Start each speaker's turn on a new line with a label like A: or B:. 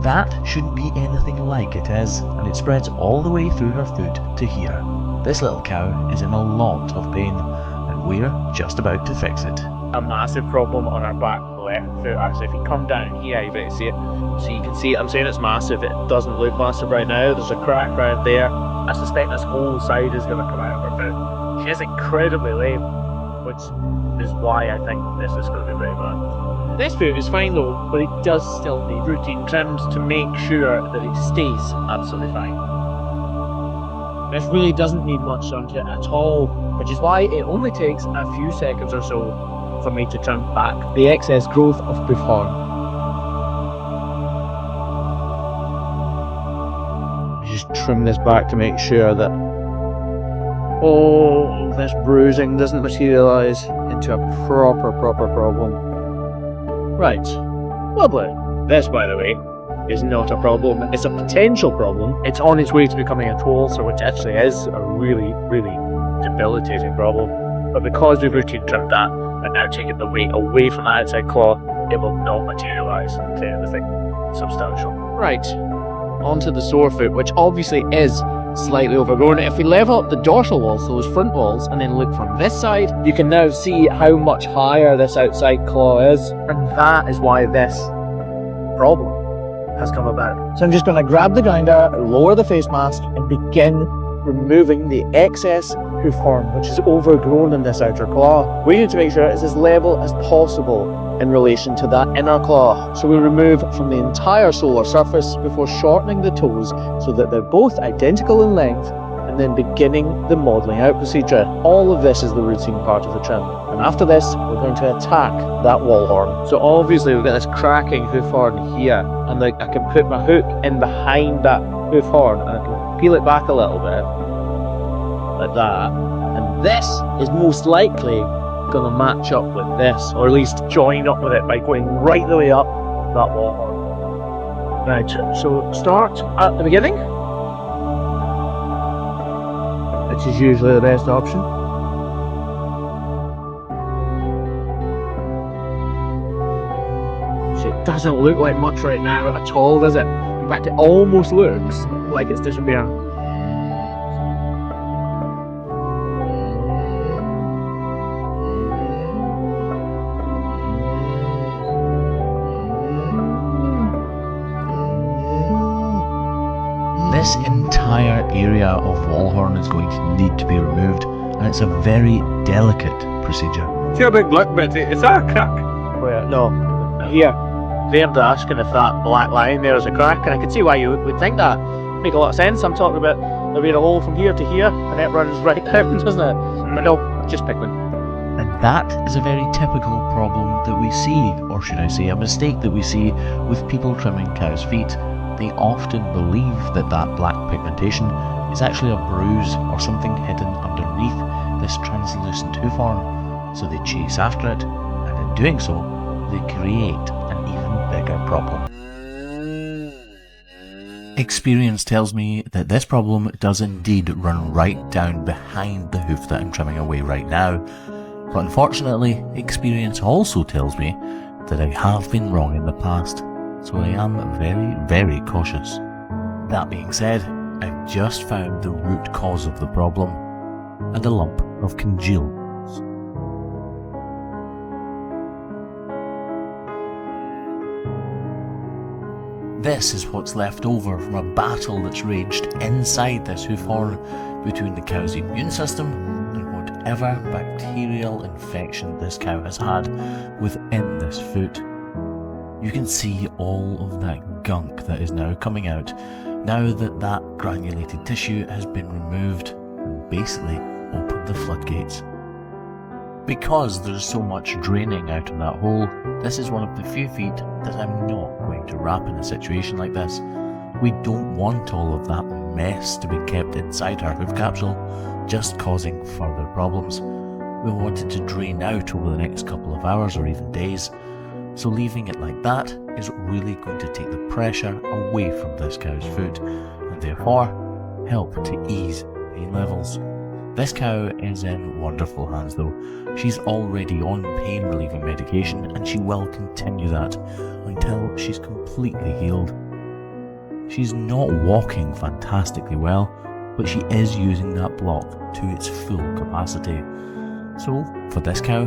A: that shouldn't be anything like it is, and it spreads all the way through her foot to here. This little cow is in a lot of pain, and we're just about to fix it.
B: A massive problem on our back left foot. Actually, if you come down here, you better see it. So you can see it. I'm saying it's massive. It doesn't look massive right now. There's a crack right there. I suspect this whole side is going to come out of her foot. She is incredibly lame, which is why I think this is going to be very bad. This foot is fine though, but it does still need routine trims to make sure that it stays absolutely fine. This really doesn't need much done to it at all, which is why it only takes a few seconds or so for me to trim back the excess growth of hoof horn. Just trim this back to make sure that all this bruising doesn't materialise into a proper problem. Right, lovely. This, by the way, is not a problem. It's a potential problem. It's on its way to becoming a tool, so which actually is a really debilitating problem. But because we've routine trimmed that and now taken the weight away from the outside claw, it will not materialise to anything substantial. Right, onto the sore foot, which obviously is slightly overgrown. If we level up the dorsal walls, those front walls, and then look from this side, you can now see how much higher this outside claw is, and that is why this problem has come about. So I'm just going to grab the grinder, lower the face mask, and begin removing the excess hoof horn, which is overgrown in this outer claw. We need to make sure it's as level as possible in relation to that inner claw. So we remove from the entire solar surface before shortening the toes so that they're both identical in length, and then beginning the modelling out procedure. All of this is the routine part of the trim. And after this, we're going to attack that wall horn. So obviously we've got this cracking hoof horn here, and I can put my hook in behind that hoof horn and I can peel it back a little bit, like that. And this is most likely going to match up with this, or at least join up with it by going right the way up that wall horn. Right, so start at the beginning, which is usually the best option. So it doesn't look like much right now at all, does it? In fact, it almost looks like it's disappearing.
A: This entire area of wall horn is going to need to be removed, and it's a very delicate procedure.
B: See how big look, Betsy? Is that a crack? Where? No. Here. They're asking if that black line there is a crack, and I can see why you would think that. Make a lot of sense. I'm talking about there being a hole from here to here, and it runs right down, doesn't it? But no, just pigment.
A: And that is a very typical problem that we see, or should I say a mistake that we see with people trimming cows' feet. They often believe that that black pigmentation is actually a bruise or something hidden underneath this translucent hoof horn, so they chase after it, and in doing so, they create an even bigger problem. Experience tells me that this problem does indeed run right down behind the hoof that I'm trimming away right now, but unfortunately, experience also tells me that I have been wrong in the past. So I am very cautious. That being said, I've just found the root cause of the problem, and a lump of congeal. This is what's left over from a battle that's raged inside this hoof horn between the cow's immune system and whatever bacterial infection this cow has had within this foot. You can see all of that gunk that is now coming out now that that granulated tissue has been removed and basically opened the floodgates. Because there's so much draining out of that hole, this is one of the few feet that I'm not going to wrap in a situation like this. We don't want all of that mess to be kept inside our hoof capsule, just causing further problems. We want it to drain out over the next couple of hours or even days. So leaving it like that is really going to take the pressure away from this cow's foot, and therefore help to ease pain levels. This cow is in wonderful hands though. She's already on pain relieving medication, and she will continue that until she's completely healed. She's not walking fantastically well, but she is using that block to its full capacity. So, for this cow,